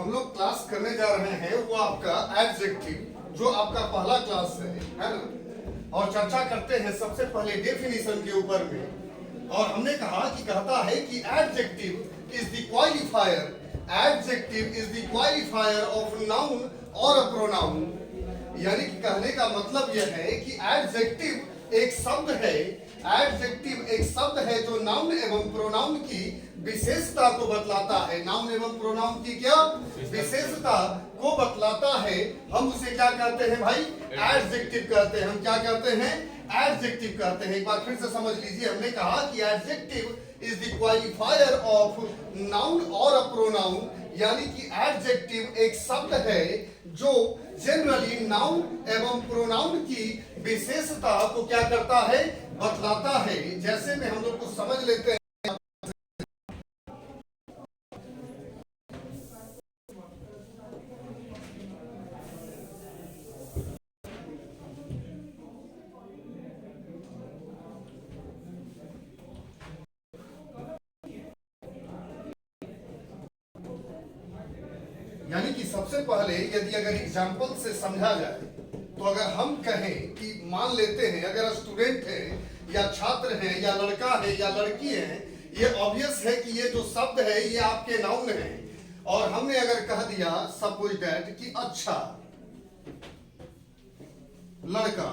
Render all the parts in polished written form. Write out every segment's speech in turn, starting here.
हम लोग क्लास करने जा रहे हैं वो आपका एडजेक्टिव, जो आपका पहला क्लास है ना। और चर्चा करते हैं सबसे पहले डेफिनेशन के ऊपर में। और हमने कहा कि कहता है कि adjective is the qualifier, adjective is the qualifier of noun और अ प्रोनाउन। यानी कि कहने का मतलब यह है कि एडजेक्टिव एक शब्द है, एडजेक्टिव एक शब्द है जो नाउन एवं प्रोनाउन की विशेषता को बतलाता है। नाउन एवं प्रोनाउन की क्या विशेषता को बतलाता है, हम उसे क्या कहते हैं भाई? एडजेक्टिव कहते हैं। हम क्या कहते हैं? एडजेक्टिव कहते हैं। एक बार फिर से समझ लीजिए, हमने कहा कि adjective is the qualifier of noun और अ प्रोनाउन। यानी कि एडजेक्टिव एक शब्द है जो जनरली नाउन एवं प्रोनाउन की विशेषता को क्या करता है? बतलाता है। जैसे में हम लोग को समझ लेते हैं, यानी कि सबसे पहले यदि अगर एग्जाम्पल से समझा जाए तो अगर हम कहें कि मान लेते हैं अगर स्टूडेंट है या छात्र है या लड़का है या लड़की है, ये ऑब्वियस है कि ये जो शब्द है ये आपके नाउन है। और हमने अगर कह दिया सपोज दैट कि अच्छा लड़का,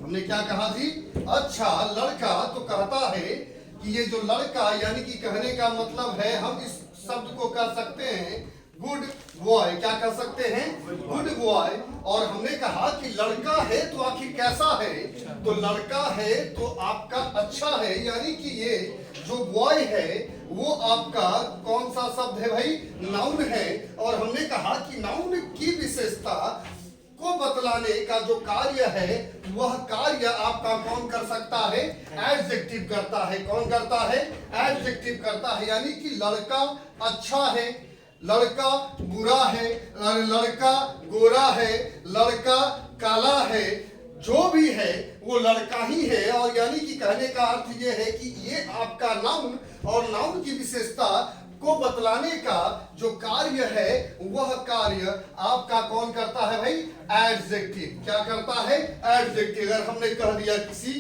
हमने क्या कहा जी? अच्छा लड़का। तो कहता है कि ये जो लड़का, यानी कि कहने का मतलब है हम इस शब्द को कह सकते हैं गुड बॉय। क्या कह सकते हैं? Good boy. और हमने कहा कि लड़का है तो आखिर कैसा है? तो लड़का है तो आपका अच्छा है, यानी कि ये जो बॉय है वो आपका कौन सा शब्द है भाई? नाउन है। और हमने कहा कि नाउन की विशेषता को बतलाने का जो कार्य है वह कार्य आपका कौन कर सकता है? एडजेक्टिव करता है। कौन करता है? एडजेक्टिव करता है। यानी कि लड़का अच्छा है, लड़का बुरा है, लड़का गोरा है, लड़का काला है, जो भी है वो लड़का ही है। और यानी कि कहने का अर्थ ये है कि ये आपका नाउन और नाउन की विशेषता को बतलाने का जो कार्य है वह कार्य आपका कौन करता है भाई? एडजेक्टिव। क्या करता है? एडजेक्टिव। अगर हमने कह दिया किसी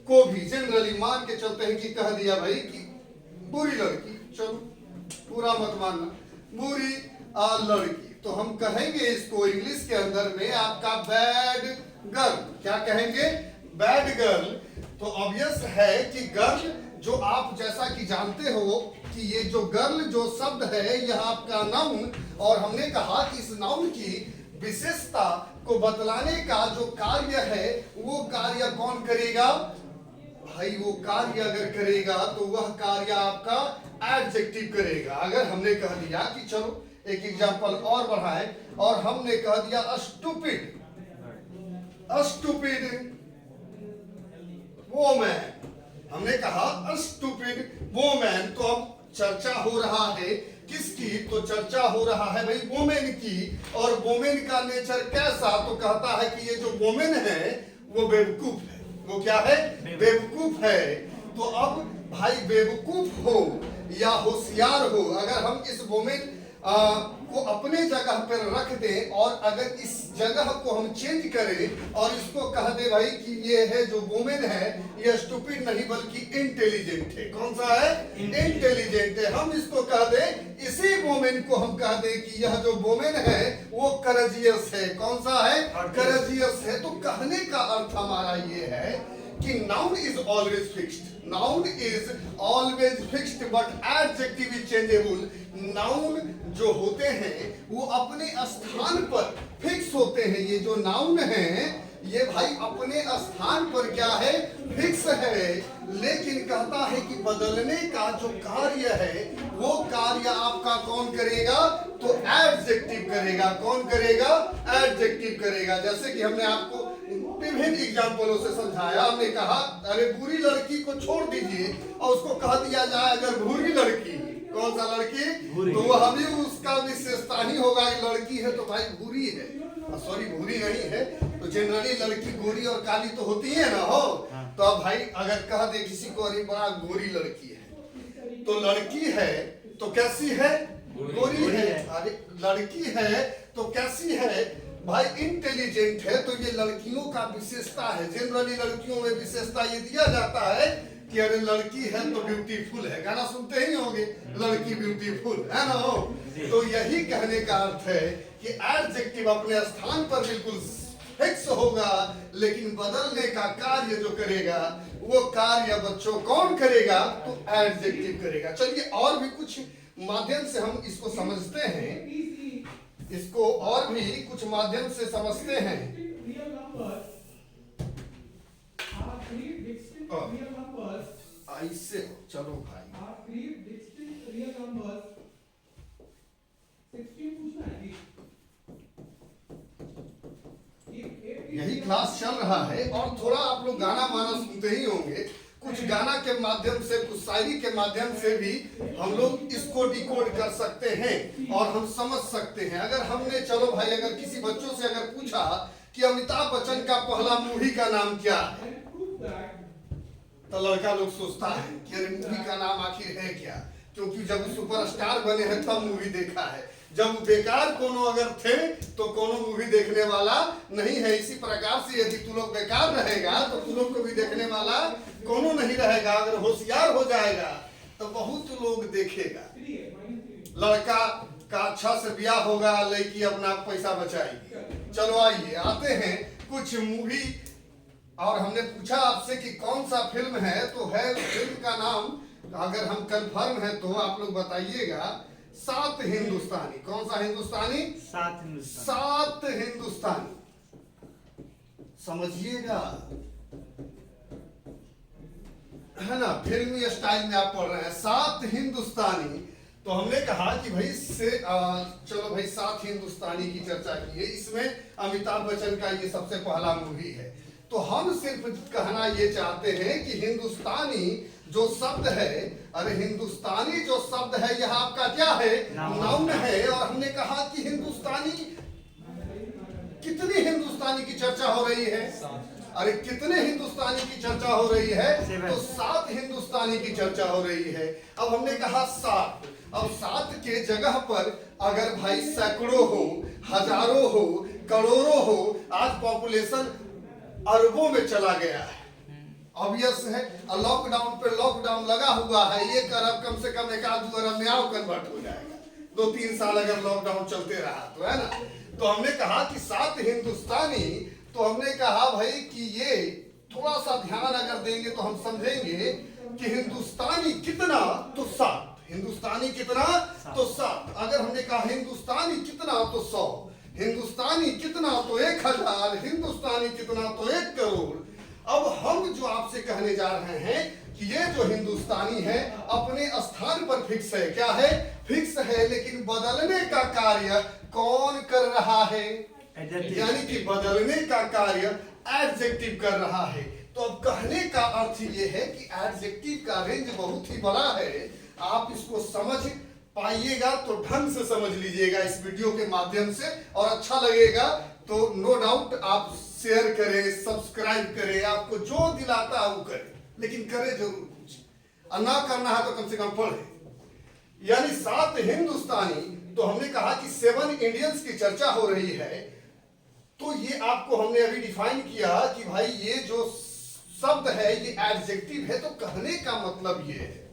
को भी, जनरली मान के चलते हैं कि कह दिया भाई कि बुरी लड़की, चलो पूरा मत मानना, बुरी लड़की, तो हम कहेंगे इसको इंग्लिश के अंदर में आपका बैड गर्ल। क्या कहेंगे? Bad girl. तो ऑब्वियस है कि गर्ल जो आप जैसा कि जानते हो कि ये जो गर्ल जो शब्द है यह आपका नाउन। और हमने कहा कि इस नाउन की विशेषता को बतलाने का जो कार्य है वो कार्य कौन करेगा भाई? वो कार्य अगर करेगा तो वह कार्य आपका एडजेक्टिव करेगा। अगर हमने कह दिया कि चलो एक एग्जांपल और बढ़ाएं, और हमने कह दिया स्टूपिड, स्टूपिड वोमैन। हमने कहा स्टूपिड वोमैन। तो अब चर्चा हो रहा है किसकी? तो चर्चा हो रहा है भाई वोमेन की। और वोमेन का नेचर कैसा? तो कहता है कि ये जो वोमेन है वो बेवकूफ है। वो क्या है? बेवकूफ है। तो अब भाई बेवकूफ हो या होशियार हो, अगर हम इस वोमेन को अपने जगह पर रख दें और अगर इस जगह को हम चेंज करें और इसको कह दे भाई कि ये है जो वोमेन है ये स्टूपिड नहीं बल्कि इंटेलिजेंट है। कौन सा है? इंटेलिजेंट है। हम इसको कह दे, इसी वोमेन को हम कह दे कि यह जो वोमेन है वो करेजियस है। कौन सा है? करेजियस है। तो कहने का अर्थ हमारा ये है कि noun is always fixed, noun is always fixed but adjective is changeable. Noun जो होते हैं वो अपने स्थान पर फिक्स होते हैं। ये जो नाउन है ये भाई अपने स्थान पर क्या है? फिक्स है। लेकिन कहता है कि बदलने का जो कार्य है वो कार्य आपका कौन करेगा? तो एडजेक्टिव करेगा। कौन करेगा? एडजेक्टिव करेगा। जैसे कि हमने आपको विभिन्न एग्जाम्पलों से समझाया। हमने कहा अरे बुरी लड़की को छोड़ दीजिए और उसको कह दिया जाए अगर बुरी लड़की, कौन सा लड़की? तो वह भी उसका विशेषता ही होगा कि लड़की है तो भाई बुरी है, सॉरी बुरी नहीं है। तो जनरली लड़की गोरी और काली तो होती है ना हो। तो अब भाई अगर कह दे किसी को अरे बड़ा गोरी लड़की है, तो लड़की है तो कैसी है? गोरी है। अरे लड़की है तो कैसी है भाई? इंटेलिजेंट है। तो ये लड़कियों का विशेषता है। जनरली लड़कियों में विशेषता ये दिया जाता है कि अरे लड़की है तो ब्यूटीफुल है। गाना सुनते ही होंगे, लड़की ब्यूटीफुल है ना हो। तो यही कहने का अर्थ है कि एडजेक्टिव अपने स्थान पर बिल्कुल फिक्स होगा, लेकिन बदलने का कार्य जो करेगा वो कार्य बच्चों कौन करेगा? तो एडजेक्टिव करेगा। चलिए और भी कुछ माध्यम से हम इसको समझते हैं, इसको और भी कुछ माध्यम से समझते हैं। ऐसे चलो भाई, यही क्लास चल रहा है और थोड़ा आप लोग गाना वाना सुनते ही होंगे। कुछ गाना के माध्यम से, कुछ शायरी के माध्यम से भी हम लोग इसको डिकोड कर सकते हैं और हम समझ सकते हैं। अगर हमने, चलो भाई, अगर किसी बच्चों से अगर पूछा कि अमिताभ बच्चन का पहला मूवी का नाम क्या है, तो लड़का लोग सोचता है कि अरे मूवी का नाम आखिर है क्या, क्योंकि जब सुपरस्टार बने हैं तब मूवी देखा है। जब बेकार कोनो अगर थे तो कोनो मूवी देखने वाला नहीं है। इसी प्रकार से यदि तू लोग बेकार रहेगा तो तू लोग को भी देखने वाला कोनो नहीं रहेगा। अगर होशियार हो जाएगा तो बहुत लोग देखेगा। लड़का का अच्छा से ब्याह होगा, लड़की अपना पैसा बचाएगी। चलो आइए आते हैं कुछ मूवी। और हमने पूछा आपसे कि कौन सा फिल्म है, तो है फिल्म का नाम, अगर हम कंफर्म है तो आप लोग बताइएगा, 7 हिंदुस्तानी। कौन सा हिंदुस्तानी? 7 हिंदुस्तानी। 7 हिंदुस्तानी, समझिएगा, है ना। फिल्मी स्टाइल में आप पढ़ रहे हैं 7 हिंदुस्तानी। तो हमने कहा कि भाई से चलो भाई 7 हिंदुस्तानी की चर्चा की है। इसमें अमिताभ बच्चन का ये सबसे पहला मूवी है। तो हम सिर्फ कहना ये चाहते हैं कि हिंदुस्तानी जो शब्द है, अरे हिंदुस्तानी जो शब्द है यह आपका क्या है? नाउन है। और हमने कहा कि हिंदुस्तानी, कितनी हिंदुस्तानी की चर्चा हो रही है? अरे कितने हिंदुस्तानी की चर्चा हो रही है? तो 7 हिंदुस्तानी की चर्चा हो रही है। अब हमने कहा 7। अब 7 के जगह पर अगर भाई सैकड़ों हो, हजारों हो, करोड़ों हो, आज पॉपुलेशन अरबों में चला गया है। ऑब्वियस है, लॉकडाउन पे लॉकडाउन लगा हुआ है। 1 अरब कम से कम 1-2 अरब में आओ कन्वर्ट हो जाएगा। 2-3 साल अगर लॉकडाउन चलते रहा तो, है ना। तो हमने कहा कि 7 हिंदुस्तानी। तो हमने कहा भाई कि ये थोड़ा सा ध्यान अगर देंगे तो हम समझेंगे कि हिंदुस्तानी कितना, तो 7। हिंदुस्तानी कितना, तो 7। अगर हमने कहा हिंदुस्तानी कितना, तो 100। हिंदुस्तानी कितना, तो 1000। हिंदुस्तानी कितना, तो 1 करोड़। अब हम जो आपसे कहने जा रहे हैं कि ये जो हिंदुस्तानी है अपने स्थान पर फिक्स है। क्या है? फिक्स है, लेकिन बदलने का कार्य कौन कर रहा है? यानी कि बदलने का कार्य एडजेक्टिव कर रहा है। तो अब कहने का अर्थ ये है कि एडजेक्टिव का रेंज बहुत ही बड़ा है। आप इसको समझ पाइएगा तो ढंग से समझ लीजिएगा इस वीडियो के माध्यम से, और अच्छा लगेगा तो नो डाउट आप शेयर करें, सब्सक्राइब करें, आपको जो दिलाता है वो करें, लेकिन करें जरूर कुछ, और ना करना है तो कम से कम पढ़े। यानी 7 हिंदुस्तानी। तो हमने कहा कि 7 इंडियंस की चर्चा हो रही है। तो ये आपको हमने अभी डिफाइन किया कि भाई ये जो शब्द है ये एडजेक्टिव है। तो कहने का मतलब ये है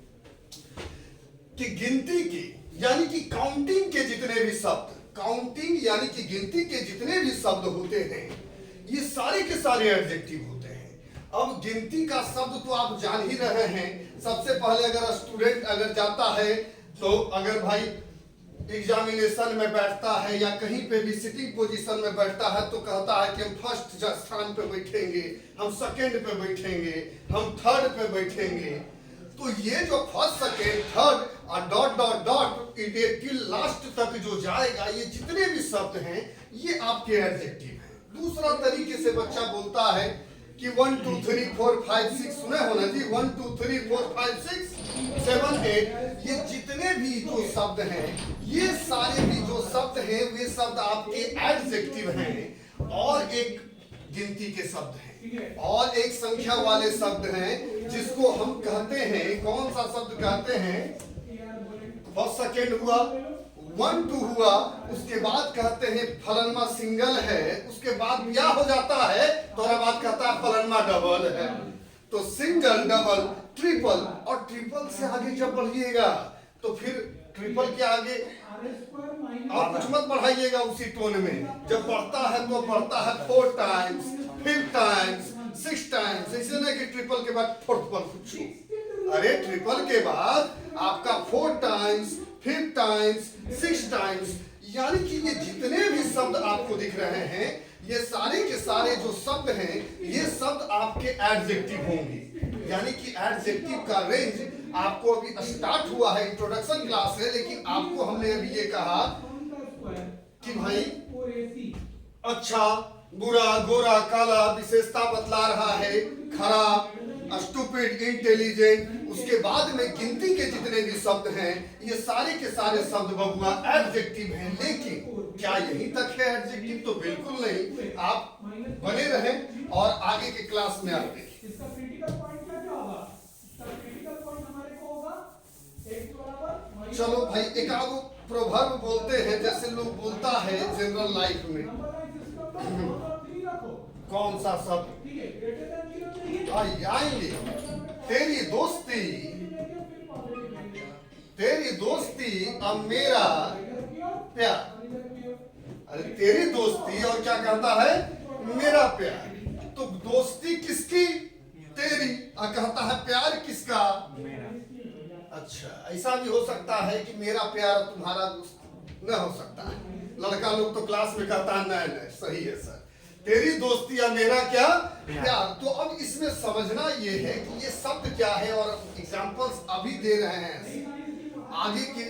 कि गिनती के, यानी कि काउंटिंग के जितने भी शब्द, काउंटिंग यानी कि गिनती के जितने भी शब्द होते हैं ये सारे के सारे एडजेक्टिव होते हैं। अब गिनती का शब्द तो आप जान ही रहे हैं। सबसे पहले अगर स्टूडेंट अगर जाता है तो अगर भाई एग्जामिनेशन में बैठता है या कहीं पे भी सिटिंग पोजीशन में बैठता है तो कहता है कि हम फर्स्ट स्थान पे बैठेंगे, हम सेकंड पे बैठेंगे, हम थर्ड पे बैठेंगे। तो ये जो फर्स्ट, सेकंड, थर्ड और dot dot dot till last तक जो जाएगा, ये जितने भी शब्द हैं ये आपके एडजेक्टिव हैं। दूसरा तरीके से बच्चा बोलता है कि 1 2 3 4 5 6 सुने हो ना जी, 1 2 3 4 5 6 7 8, ये जितने भी जो शब्द हैं, ये सारे भी जो शब्द हैं वे शब्द आपके एडजेक्टिव हैं। और एक गिनती के शब्द हैं और एक संख्या वाले शब्द हैं जिसको हम कहते हैं, कौन सा शब्द कहते हैं? फर्स्ट सेकेंड हुआ, 1 2 हुआ, उसके बाद कहते हैं फलनमा सिंगल है, उसके बाद क्या हो जाता है, थोड़ा बाद कहता है फलनमा डबल है। तो सिंगल, डबल, ट्रिपल, और ट्रिपल से आगे जब बढ़िएगा तो फिर ट्रिपल के आगे आप कुछ मत बढ़ाइएगा उसी टोन में। जब बढ़ता है तो बढ़ता है 4 टाइम्स, 5 टाइम्स, 6 टाइम्स, ऐसे नहीं कि ट्रिपल के बाद फोर्थ पर कुछ। अरे ट्रिपल के बाद आपका 4 टाइम्स, 5 टाइम्स, 6 टाइम्स, यानी कि ये जितने भी शब्द आपको दिख रहे हैं, ये सारे के सारे जो शब्द हैं, ये शब्द आपके एडजेक्टिव होंगे। यानी कि एडजेक्टिव का रेंज आपको अभी स्टार्ट हुआ है, इंट्रोडक्शन क्लास है, लेकिन आपको हमने अभी ये कहा कि भाई अच्छा, बुरा, गोरा, काला विशेषता बतला रहा है, खराब, स्टूपिड, इंटेलिजेंट। उसके बाद में गिनती के जितने भी शब्द हैं, ये सारे के सारे शब्द बबुआ एडजेक्टिव हैं। लेकिन क्या यहीं तक है एडजेक्टिव? तो बिल्कुल नहीं। आप बने रहें और आगे के क्लास में आप देखें। इसका क्रिटिकल पॉइंट क्या होगा? इसका क्रिटिकल पॉइंट हमारे को होगा x बराबर। चलो भाई, एक आगो प्रोवर्ब बोलते हैं, जैसे लोग बोलता है जनरल लाइफ में। कौन सा शब्द? आएंगे। तेरी दोस्ती, तेरी दोस्ती अब मेरा प्यार। अरे तेरी दोस्ती और क्या कहता है? मेरा प्यार। तो दोस्ती किसकी? तेरी। और कहता है प्यार किसका? मेरा। अच्छा, ऐसा भी हो सकता है कि मेरा प्यार तुम्हारा दोस्त न हो सकता है। लड़का लोग तो क्लास में कहता है नहीं नहीं, सही है सर, तेरी दोस्ती या मेरा क्या प्यार। तो अब इसमें समझना ये है कि ये शब्द क्या है, और एग्जांपल्स अभी दे रहे हैं। आगे के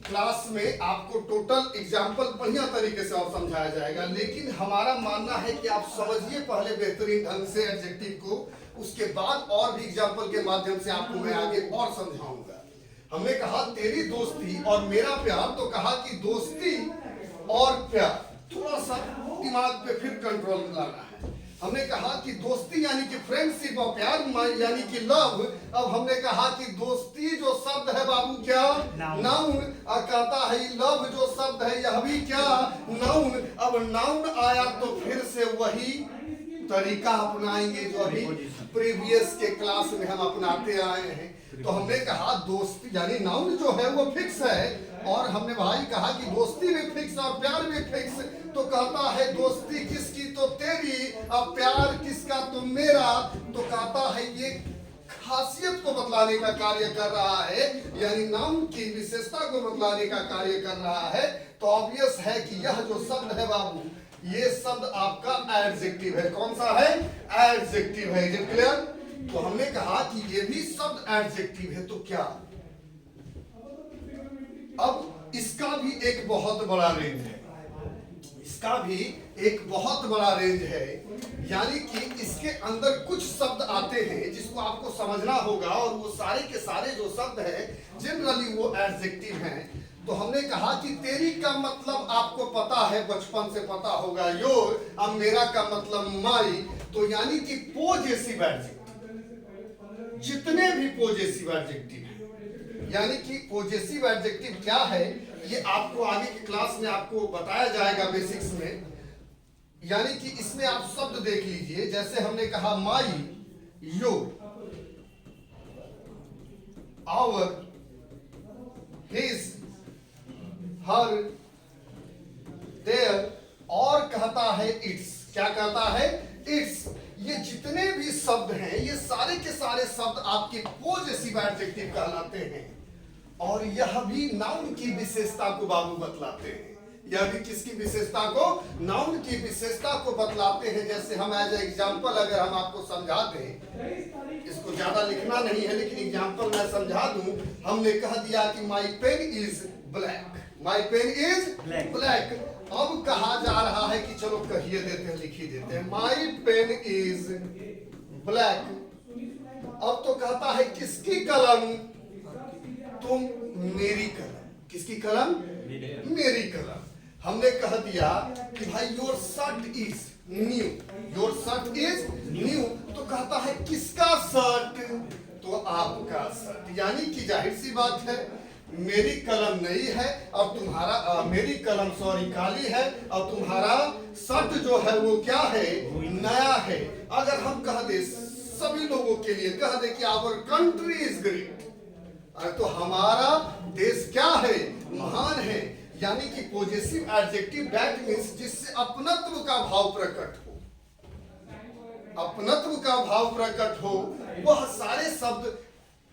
क्लास में आपको टोटल एग्जाम्पल बढ़िया तरीके से और समझाया जाएगा। लेकिन हमारा मानना है कि आप समझिए पहले बेहतरीन ढंग से एडजेक्टिव को, उसके बाद और भी एग्जाम्पल के माध्यम से आपको मैं आगे और समझाऊंगा। हमने कहा तेरी दोस्ती और मेरा प्यार, तो कहा कि दोस्ती और प्यार, थोड़ा सा दिमाग पे फिर कंट्रोल लाना है। हमने कहा कि दोस्ती यानी कि फ्रेंडशिप, और प्यार यानी कि लव। अब हमने कहा कि दोस्ती जो शब्द है बाबू क्या? नाउन। और कहता है लव जो शब्द है यह भी क्या? नाउन। अब नाउन आया तो फिर से वही तरीका अपनाएंगे जो अभी प्रीवियस के क्लास में हम अपनाते आए हैं। तो हमने कहा दोस्ती यानी नाउन जो है वो फिक्स है, और हमने भाई कहा कि दोस्ती भी फिक्स और प्यार भी फिक्स। तो कहता है दोस्ती किसकी? तो तेरी। अब प्यार किसका? तो मेरा। तो कहता है ये खासियत को बतलाने का कार्य कर रहा है, यानी नाउन की विशेषता को बतलाने का कार्य कर रहा है। तो ऑब्वियस है कि यह जो शब्द है बाबू, ये शब्द आपका एडजेक्टिव है। कौन सा है? एडजेक्टिव है। Is it clear? तो हमने कहा कि ये भी शब्द एडजेक्टिव है। तो क्या अब इसका भी एक बहुत बड़ा रेंज है, इसका भी एक बहुत बड़ा रेंज है। यानी कि इसके अंदर कुछ शब्द आते हैं जिसको आपको समझना होगा, और वो सारे के सारे जो शब्द हैं जनरली वो एडजेक्टिव हैं। तो हमने कहा कि तेरी का मतलब आपको पता है, बचपन से पता होगा, योर। अब मेरा का मतलब माई। तो यानी कि पॉजेसिव एडजेक्टिव, जितने भी पॉजेसिव एडजेक्टिव हैं, यानी कि पॉजेसिव एडजेक्टिव क्या है ये आपको आगे की क्लास में आपको बताया जाएगा बेसिक्स में। यानी कि इसमें आप शब्द देख लीजिए, जैसे हमने कहा my, your, our, his, her, their, और कहता है इट्स। क्या कहता है? इट्स। ये जितने भी शब्द हैं ये सारे के सारे शब्द आपके पॉजेसिव एडजेक्टिव कहलाते हैं, और यह भी नाउन की विशेषता को बाबू बतलाते हैं। यह भी किसकी विशेषता को? नाउन की विशेषता को बतलाते हैं। जैसे हम एज एग्जांपल अगर हम आपको समझा दें, इसको ज्यादा लिखना नहीं है लेकिन एग्जांपल मैं समझा दूं। हमने कह दिया कि my pen is black, my pen is black. अब कहा जा रहा है कि चलो कहिए देते हैं, लिखी देते हैं, माई पेन इज ब्लैक। अब तो कहता है किसकी कलम? तुम मेरी कलम। किसकी कलम? मेरी कलम। हमने कह दिया कि भाई your shirt is new, your shirt is new. तो कहता है किसका शर्ट? तो आपका शर्ट। यानी कि जाहिर सी बात है मेरी कलम नई है और तुम्हारा मेरी कलम सॉरी काली है और तुम्हारा शर्ट जो है वो क्या है, नया है। अगर हम कह दे सभी लोगों के लिए कह दे कि आवर कंट्री इज ग्रेट, तो हमारा देश क्या है, महान है। यानी कि पॉजिटिव एडजेक्टिव दैट मींस जिससे अपनत्व का भाव प्रकट हो, अपनत्व का भाव प्रकट हो, वह सारे शब्द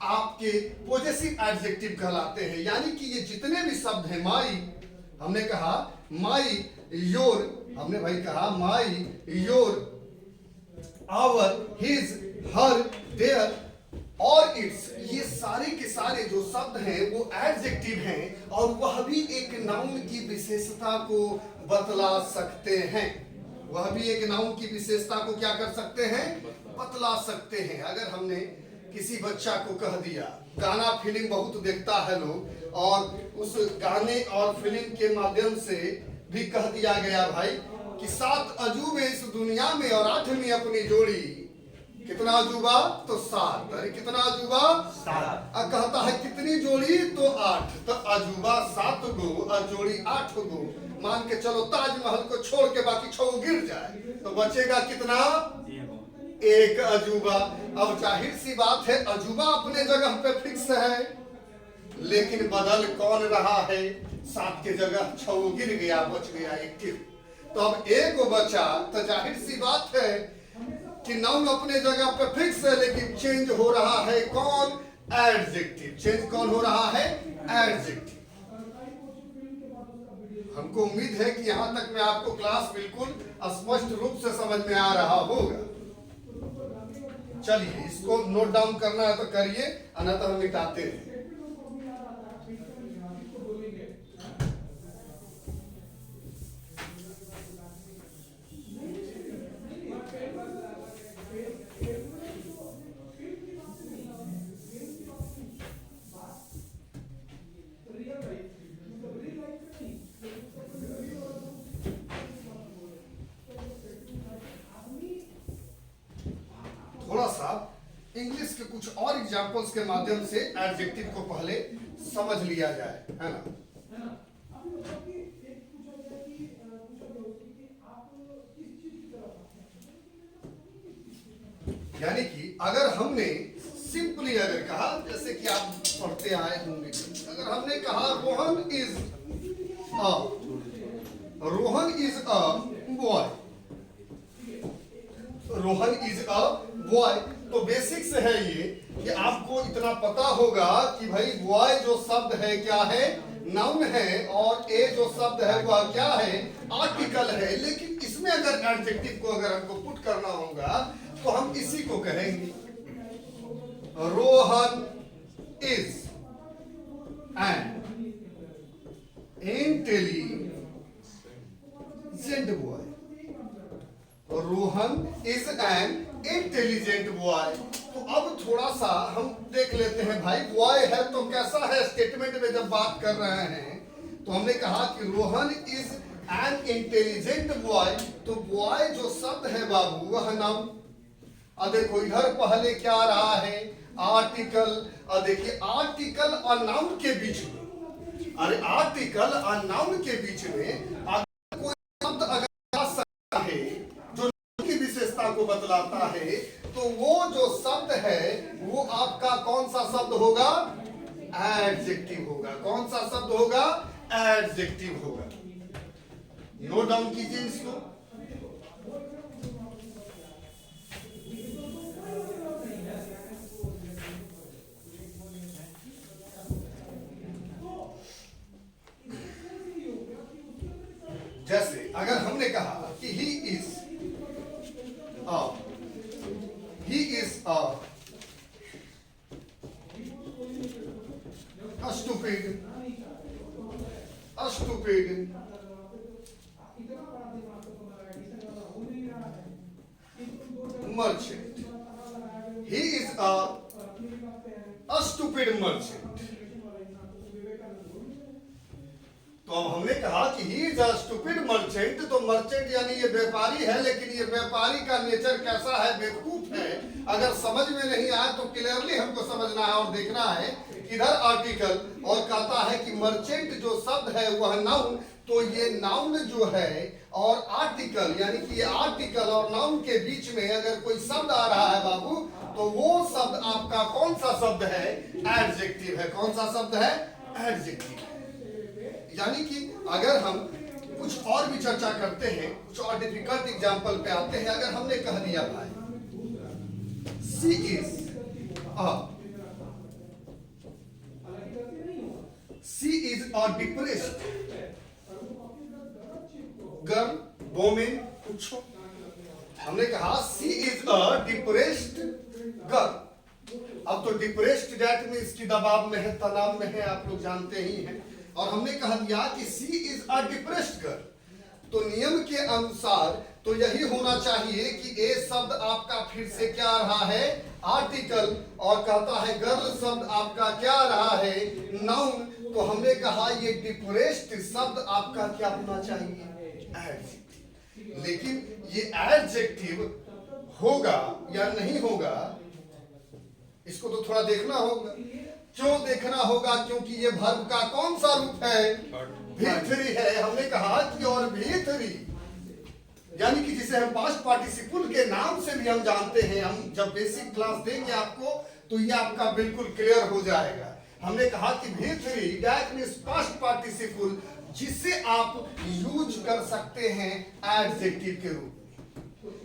आपके पॉजिटिव एडजेक्टिव कहलाते हैं। यानी कि ये जितने भी शब्द हैं, माई हमने कहा, माई योर हमने भाई कहा, my your our his her their और इट्स, ये सारे के सारे जो शब्द हैं वो एडजेक्टिव हैं और वह भी एक नाउन की विशेषता को बतला सकते हैं। वह भी एक नाउन की विशेषता को क्या कर सकते हैं, बतला सकते हैं। अगर हमने किसी बच्चा को कह दिया, गाना फिल्म बहुत देखता है लोग, और उस गाने और फिल्म के माध्यम से भी कह दिया गया भाई कि 7 अजूबे इस दुनिया में और 8वीं अपनी जोड़ी, कितना अजूबा तो 7, अरे कितना अजूबा 7, कहता है कितनी जोड़ी तो 8, तो अजूबा 7 गो और जोड़ी 8 गो। मान के चलो ताजमहल को छोड़ के बाकी 6 गिर जाए तो बचेगा कितना, 1 अजूबा। अब जाहिर सी बात है अजूबा अपने जगह पे फिक्स है, लेकिन बदल कौन रहा है, 7 के जगह 6 गिर गया, बच गया 1। तो अब 1 बचा, तो जाहिर सी बात है कि नाउन अपने जगह पे फिक्स है, लेकिन चेंज हो रहा है कौन, एडजेक्टिव। चेंज कौन हो रहा है, एडजेक्टिव। हमको उम्मीद है कि यहां तक में आपको क्लास बिल्कुल स्पष्ट रूप से समझ में आ रहा होगा। चलिए इसको नोट डाउन करना है तो करिए, अन्यथा हम मिटाते हैं। थोड़ा सा इंग्लिश के कुछ और एग्जांपल्स के माध्यम से एडजेक्टिव को पहले समझ लिया जाए, है ना। यानी कि अगर हमने सिंपली अगर कहा, जैसे कि आप पढ़ते आए होंगे, अगर हमने कहा Rohan is a boy, Rohan is a boy, तो बेसिक से है ये कि आपको इतना पता होगा कि भाई बॉय जो शब्द है क्या है, नाउन है, और ए जो शब्द है वह क्या है, आर्टिकल है। लेकिन इसमें अगर एडजेक्टिव को अगर हमको पुट करना होगा तो हम इसी को कहेंगे, Rohan is an intelligent boy, Rohan is an intelligent boy. तो अब थोड़ा सा हम देख लेते हैं भाई, बॉय है तो कैसा है, स्टेटमेंट में जब बात कर रहे हैं तो हमने कहा कि Rohan is an intelligent boy, तो बॉय जो शब्द है बाबू वह नाउन। अब देखो इधर पहले क्या रहा है, आर्टिकल। और देखिए आर्टिकल और नाउन के बीच में, अरे आर्टिकल और नाउन के बीच में अगर कोई शब्द अगर आ सकता है जो की विशेषता को बतलाता है, तो वो जो शब्द है वो आपका कौन सा शब्द होगा, एडजेक्टिव होगा। कौन सा शब्द होगा, एडजेक्टिव होगा। नोट डाउन कीजिए इसको। जैसे अगर हमने कहा कि he is a stupid merchant, he is a stupid merchant। तो अब हमने कहा कि he is a stupid merchant, तो मर्चेंट यानी ये व्यापारी है, लेकिन ये व्यापारी का नेचर कैसा है, बेवकूफ है। अगर समझ में नहीं आया तो क्लियरली हमको समझना है और देखना है किधर आर्टिकल, और कहता है कि मर्चेंट जो शब्द है वह नाउन। तो ये नाउन जो है और आर्टिकल, यानी कि ये आर्टिकल और नाउन के बीच में अगर कोई शब्द आ रहा है बाबू, तो वो शब्द आपका कौन सा शब्द है? एडजेक्टिव है। कौन सा शब्द है? एडजेक्टिव। यानी कि अगर हम कुछ और भी चर्चा करते हैं, कुछ और डिफिकल्ट एग्जांपल पे आते हैं। अगर हमने कह दिया भाई she is a depressed girl, women, कुछ, हमने कहा she is a depressed girl. अब तो डिप्रेस्ड डेट में इसकी दबाव में है, तनाव में है, आप लोग जानते ही हैं। और हमने कह दिया कि सी इज अ डिप्रेस्ड गर्ल, तो नियम के अनुसार तो यही होना चाहिए कि ए शब्द आपका फिर से क्या रहा है? आर्टिकल, और कहता है गर्ल शब्द आपका क्या रहा है? नाउन। तो हमने कहा ये डिप्रेस्ड शब्द आपका क्या होना चाहिए? एडजेक्टिव। लेकिन ये एडजेक्टिव होगा या नहीं होगा, इसको तो थोड़ा देखना होगा। क्यों देखना होगा? क्योंकि ये वर्ब का कौन सा रूप है? भी3 है। हमने कहा कि और भी3, यानी कि जिसे हम पास्ट पार्टिसिपल के नाम से भी हम जानते हैं। हम जब बेसिक क्लास देंगे आपको तो ये आपका बिल्कुल क्लियर हो जाएगा। हमने कहा कि भी3 दैट मींस पास्ट पार्टिसिपल, जिसे आप यूज कर सकते हैं एडजेक्टिव के रूप में।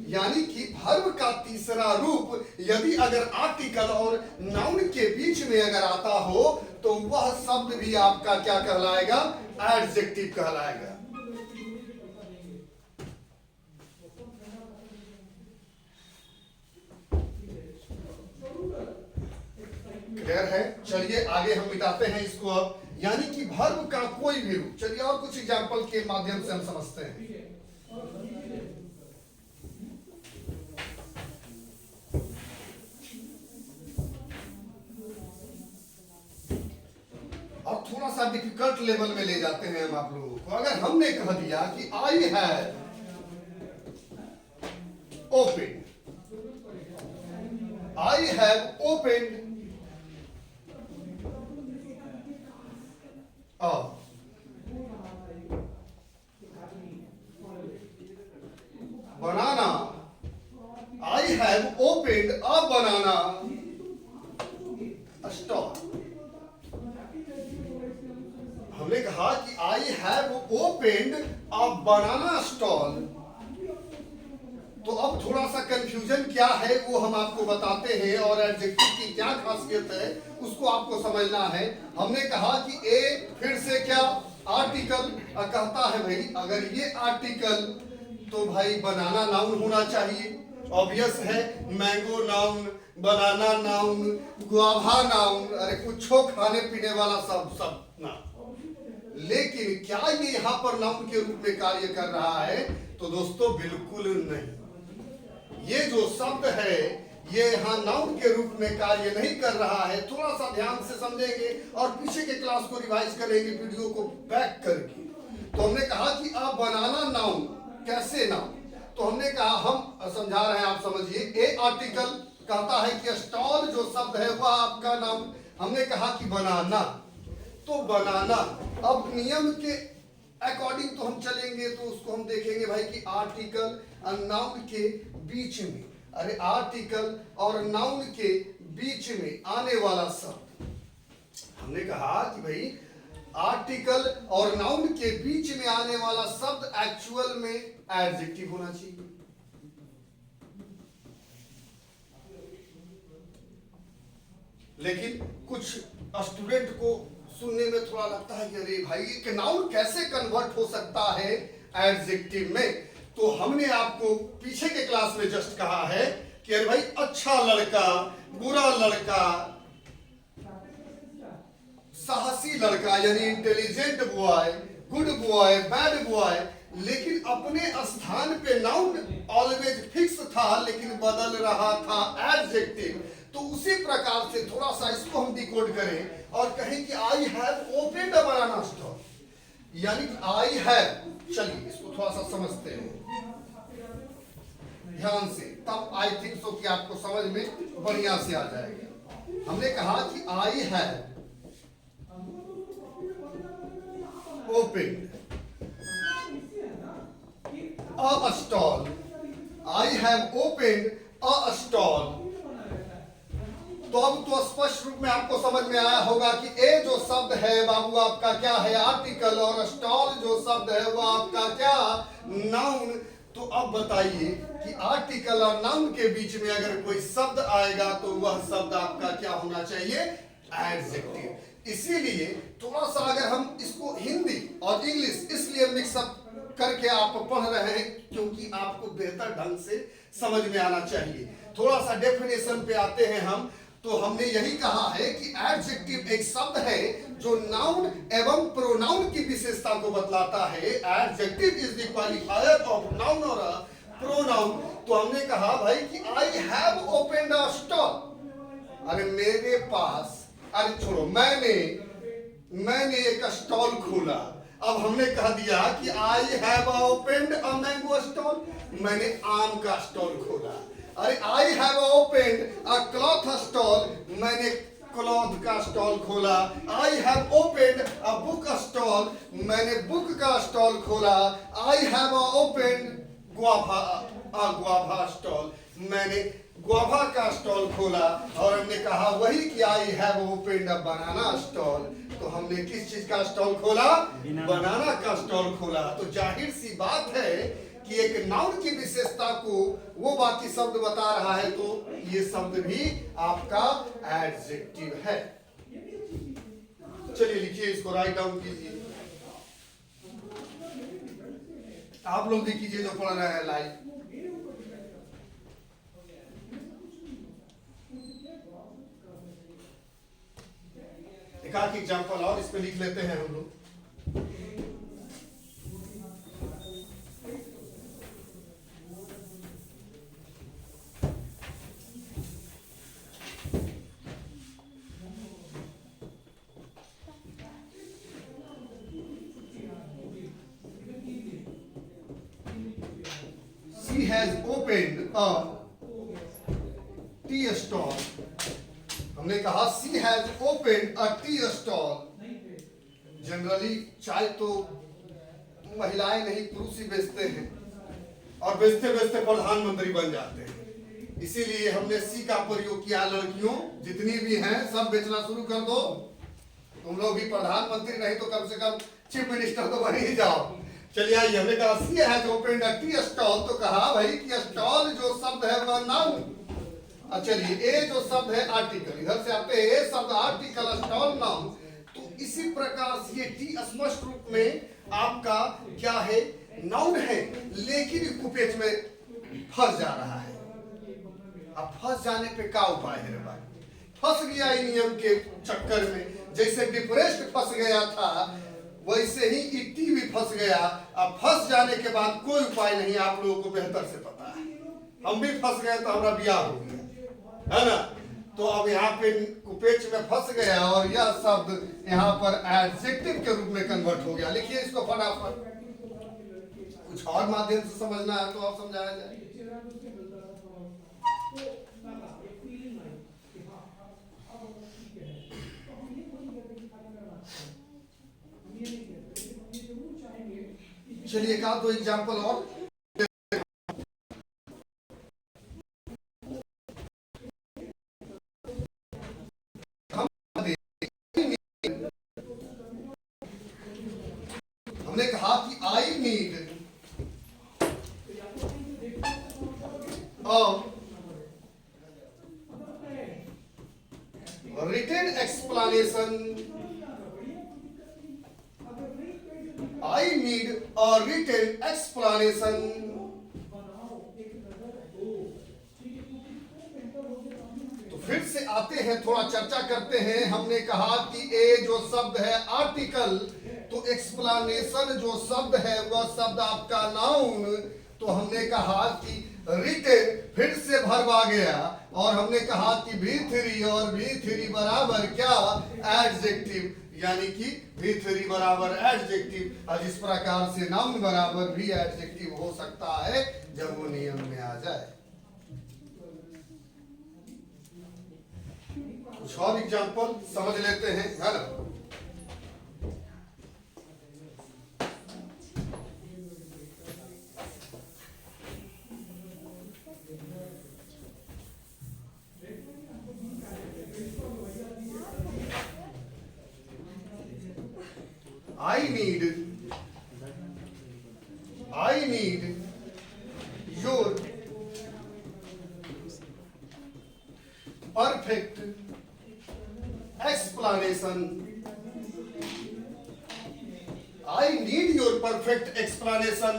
यानी कि वर्ब का तीसरा रूप यदि अगर आर्टिकल और नाउन के बीच में अगर आता हो तो वह शब्द भी आपका क्या कहलाएगा? एडजेक्टिव कहलाएगा। क्लियर है? चलिए आगे हम मिटाते हैं इसको अब। यानी कि वर्ब का कोई भी रूप। चलिए और कुछ एग्जांपल के माध्यम से हम समझते हैं। अब थोड़ा सा डिफिकल्ट लेवल में ले जाते हैं हम आप लोगों को। अगर हमने कह दिया कि I have open, I have open banana, I have opened a banana stall. हमने कहा कि I have opened a banana stall. तो अब थोड़ा सा कंफ्यूजन क्या है वो हम आपको बताते हैं, और एडजेक्टिव की क्या खासियत है उसको आपको समझना है। हमने कहा कि ए फिर से क्या? आर्टिकल। कहता है भाई अगर ये आर्टिकल तो भाई बनाना नाउन होना चाहिए। ऑब्वियस है, मैंगो नाउन, बनाना नाउन, गुआवा नाउन, अरे कुछ खाने पीने वाला सब नाउन। लेकिन क्या ये यहां पर नाउन के रूप में कार्य कर रहा है? तो दोस्तों बिल्कुल नहीं। ये जो शब्द है ये यहाँ नाउन के रूप में कार्य नहीं कर रहा है। थोड़ा सा ध्यान से समझेंगे और पीछे के क्लास को रिवाइज करेंगे वीडियो को बैक करके। तो हमने कहा कि अब बनाना नाउन, कैसे नाउन? तो हमने कहा हम समझा रहे हैं, आप समझिए। ए आर्टिकल कहता है कि स्टॉल जो शब्द है वह आपका नाउन। हमने कहा कि बनाना, तो बनाना अब नियम के अकॉर्डिंग तो हम चलेंगे तो उसको हम देखेंगे भाई कि आर्टिकल और नाउन के बीच में, अरे आर्टिकल और नाउन के बीच में आने वाला शब्द, हमने कहा कि भाई आर्टिकल और नाउन के बीच में आने वाला शब्द एक्चुअल में एडजेक्टिव होना चाहिए। लेकिन कुछ स्टूडेंट को सुनने में थोड़ा लगता है कि अरे भाई एक नाउन कैसे कन्वर्ट हो सकता है एडजेक्टिव में। तो हमने आपको पीछे के क्लास में जस्ट कहा है कि अरे भाई अच्छा लड़का, बुरा लड़का, साहसी लड़का यानी intelligent boy, good boy, bad boy. लेकिन अपने स्थान पे नाउन ऑलवेज फिक्स था लेकिन बदल रहा था एडजेक्टिव। तो उसी प्रकार से थोड़ा सा इसको हम डिकोड करें और कहें कि I have opened a banana stall, यानी आई हैव, चलिए इसको थोड़ा सा समझते हैं ध्यान से, तब आई थिंक सो कि आपको समझ में बढ़िया से आ जाएगा। हमने कहा कि I have opened a stall. I have opened a stall. तो अब तो स्पष्ट रूप में आपको समझ में आया होगा कि ए जो शब्द है बाबू आपका क्या है, आर्टिकल, और स्टॉल जो शब्द है वो आपका क्या, नाउन। तो अब बताइए कि आर्टिकल और नाउन के बीच में अगर कोई शब्द आएगा तो वह शब्द आपका क्या होना चाहिए, एडजेक्टिव। इसीलिए थोड़ा सा अगर हम इसको हिंदी और इंग्लिश इसलिए मिक्सअप करके आप पढ़ रहे हैं क्योंकि आपको बेहतर ढंग से समझ में आना चाहिए। थोड़ा सा डेफिनेशन पे आते हैं हम। तो हमने यही कहा है कि एडजेक्टिव एक शब्द है जो नाउन एवं प्रोनाउन की विशेषता को बतलाता है। Adjective is the qualifier of noun और प्रोनाउन। तो हमने कहा भाई कि I have opened a stall, अरे मेरे पास, अरे छोड़ो, मैंने एक स्टॉल खोला। अब हमने कह दिया कि I have opened a mango stall, मैंने आम का स्टॉल खोला। अरे I have opened a cloth stall, मैंने क्लॉथ का स्टॉल खोला। I have opened a book stall, मैंने बुक का स्टॉल खोला। I have opened guava stall, मैंने गुआभा का स्टॉल खोला। और हमने कहा वही कि I have opened a banana stall, तो हमने किस चीज का स्टॉल खोला, बनाना का स्टॉल खोला। तो जाहिर सी बात है कि एक नाउन की विशेषता को वो बाकी शब्द बता रहा है, तो ये शब्द भी आपका एडजेक्टिव है। चलिए लिखिए, इसको राइट डाउन कीजिए। आप लोग भी कीजिए जो पढ़ रहे हैं लाइव। एक एग्जाम्पल और इसमें लिख लेते हैं हम लोग। She has opened a tea stall. हमने कहा she has opened a tea stall. Generally चाय तो महिलाएं नहीं पुरुष ही बेचते हैं और बेचते बेचते प्रधानमंत्री बन जाते हैं। इसीलिए हमने सी का प्रयोग किया। लड़कियों जितनी भी हैं सब बेचना शुरू कर दो, तुम लोग भी प्रधानमंत्री नहीं तो कम से कम चीफ मिनिस्टर तो बन ही जाओ। चलिए आइए, हमने कहा she has opened a tea stall, तो कहा भाई कि स्टॉल जो शब्द है वह नाउन। चलिए ए जो शब्द है आर्टिकल, इधर से आते हैं ए शब्द आर्टिकल, स्टॉल नाउन। तो इसी प्रकार से ये टी स्पष्ट रूप में आपका क्या है, नाउन है, लेकिन कुपेच में फंस जा रहा है। अब फंस जाने पे क्या उपाय है रे भाई? फंस गया इन नियम के चक्कर में, जैसे डिप्रेस्ड फंस गया था वैसे ही इट्टी भी फंस गया। अब फंस जाने के बाद कोई उपाय नहीं, आप लोगों को बेहतर से पता है। हम भी फंस गए तो हमारा ब्याह हो गया है ना। तो अब यहाँ पे कुपेच में फंस गया और यह शब्द यहाँ पर एडजेक्टिव के रूप में कन्वर्ट हो गया। लिखिए इसको फटाफट, कुछ और माध्यम से समझना है तो आप समझाया जाए। चलिए एक आध दो एग्जाम्पल और। हमने कहा कि I need written explanation, I need a written explanation. तो फिर से आते हैं, थोड़ा चर्चा करते हैं। हमने कहा कि ए जो शब्द है आर्टिकल, तो एक्सप्लेनेशन जो शब्द है वह शब्द आपका नाउन। तो हमने कहा कि रिटन फिर से वर्ब आ गया और हमने कहा कि V3 और V3 बराबर क्या, एडजेक्टिव, यानी कि V3 बराबर एडजेक्टिव। और इस प्रकार से नाउन बराबर भी एडजेक्टिव हो सकता है जब वो नियम में आ जाए। कुछ और एग्जाम्पल समझ लेते हैं, है ना। I need your perfect explanation. I need your perfect explanation.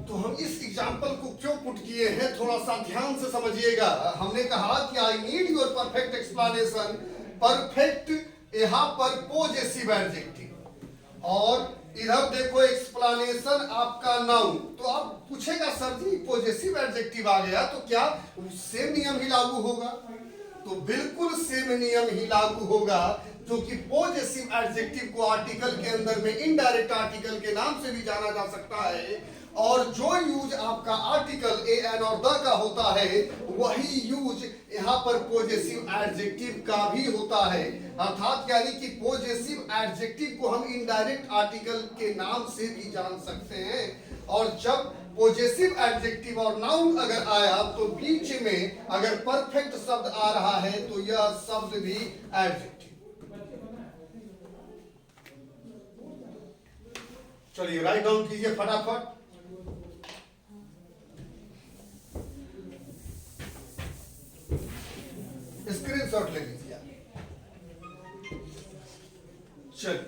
तो हम इस एग्जाम्पल को क्यों पुट किए हैं, थोड़ा सा ध्यान से समझिएगा। हमने कहा कि I need your perfect explanation. Perfect यहां पर पोजेसिव एडजेक्टिव, और इधर देखो एक्सप्लेनेशन आपका नाउन। तो आप पूछेगा सर जी पॉजिटिव एडजेक्टिव आ गया तो क्या सेम नियम ही लागू होगा? तो बिल्कुल सेम नियम ही लागू होगा, क्योंकि पॉजिटिव एडजेक्टिव को आर्टिकल के अंदर में इनडायरेक्ट आर्टिकल के नाम से भी जाना जा सकता है, और जो यूज आपका आर्टिकल ए एन और द का होता है वही यूज यहाँ पर पॉजिटिव एडजेक्टिव का भी होता है। अर्थात यानी कि पॉजिटिव एडजेक्टिव को हम इनडायरेक्ट आर्टिकल के नाम से भी जान सकते हैं, और जब पॉजिटिव एडजेक्टिव और नाउन अगर आया तो बीच में अगर परफेक्ट शब्द आ रहा है तो यह शब्द भी एडजेक्टिव। चलिए राइट डाउन कीजिए फटाफट। स्क्रीनशॉट ले लीजिए। चलिए,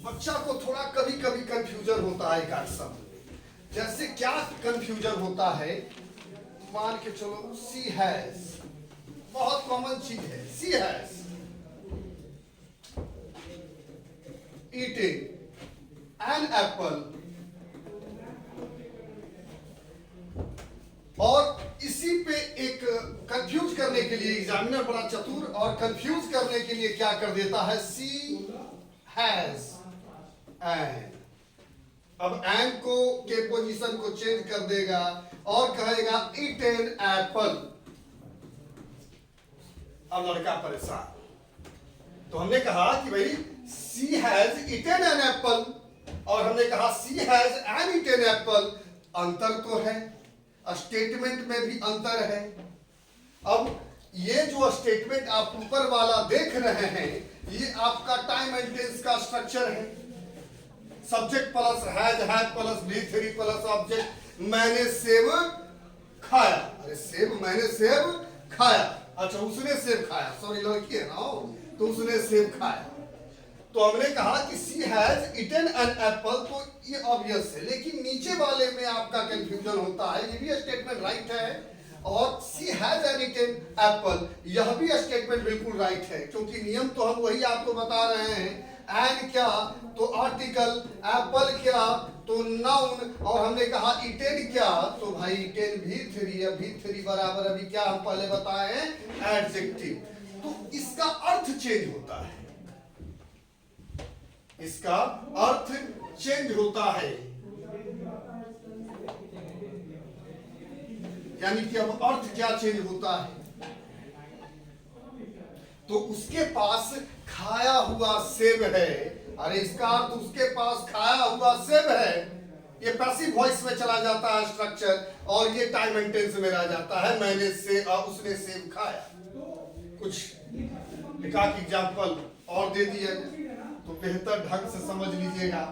बच्चा को थोड़ा कभी कभी कंफ्यूजन होता है एक शब्द। जैसे क्या कंफ्यूजन होता है, मान के चलो सी हैज, बहुत कॉमन चीज है। सी हैज ईटिंग एन एप्पल, और इसी पे एक कंफ्यूज करने के लिए एग्जामिनर बड़ा चतुर, और कंफ्यूज करने के लिए क्या कर देता है, सी हैज एन। अब एन को के पोजीशन को चेंज कर देगा और कहेगा ईटन एप्पल। अब लड़का परेशान। तो हमने कहा कि भाई सी हैज ईटन एन एप्पल, और हमने कहा she has an eaten Apple. अंतर तो है, स्टेटमेंट में भी अंतर है। अब ये जो स्टेटमेंट आप ऊपर वाला देख रहे हैं ये आपका टाइम एंड टेंस का स्ट्रक्चर है। Subject plus has plus V3 plus object. मैंने सेब खाया, अरे सेब मैंने सेब खाया, अच्छा उसने सेब खाया, सॉरी लड़की है ना, तो उसने सेब खाया। तो हमने कहा कि सी हैज ईटन एन एप्पल, तो ये ऑब्वियस है। लेकिन नीचे वाले में आपका कंफ्यूजन होता है। ये भी स्टेटमेंट राइट है, और सी हैज एन ईटन एप्पल यह भी स्टेटमेंट बिल्कुल राइट है, क्योंकि नियम तो हम वही आपको बता रहे हैं। एन क्या तो आर्टिकल, एप्पल क्या तो नाउन, और हमने कहा ईटन क्या तो भाई ईटन V3 है। V3 बराबर अभी क्या हम पहले बताए हैं, एडजेक्टिव। तो इसका अर्थ चेंज होता है, इसका अर्थ चेंज होता है। यानी कि अब अर्थ क्या चेंज होता है, तो उसके पास खाया हुआ सेब है। अरे इसका अर्थ उसके पास खाया हुआ सेब है। ये पैसिव वॉइस में चला जाता है स्ट्रक्चर, और ये टाइम एंड टेंस में रह जाता है मैंने से उसने सेब खाया। कुछ लिखा कि एग्जाम्पल और दे दिया तो बेहतर ढंग से समझ लीजिएगा।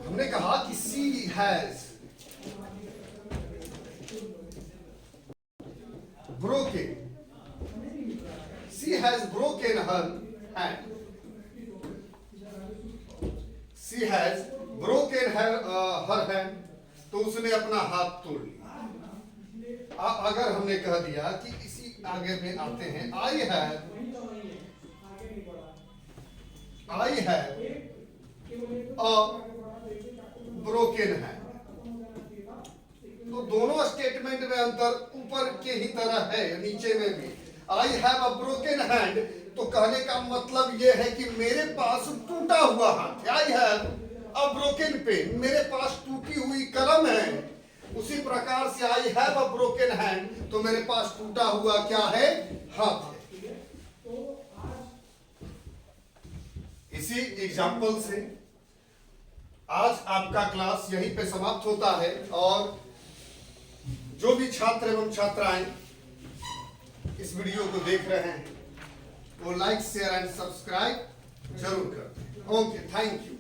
हमने कहा कि सी has broken, she has broken her hand, she has broken her hand, तो उसने अपना हाथ तोड़ लिया। अगर हमने कह दिया कि इसी आगे में आते हैं, I have a broken hand, तो दोनों स्टेटमेंट में अंतर ऊपर के ही तरह है, नीचे में भी। I have a broken hand, तो कहने का मतलब यह है कि मेरे पास टूटा हुआ हाथ है। I have a broken pen, मेरे पास टूटी हुई कलम है। उसी प्रकार से I have a broken hand, तो मेरे पास टूटा हुआ क्या है? हाथ है। तो आज इसी एग्जाम्पल से आज आपका क्लास यहीं पे समाप्त होता है, और जो भी छात्र एवं छात्राएं इस वीडियो को देख रहे हैं वो लाइक शेयर एंड सब्सक्राइब जरूर करते हैं। Okay, thank you.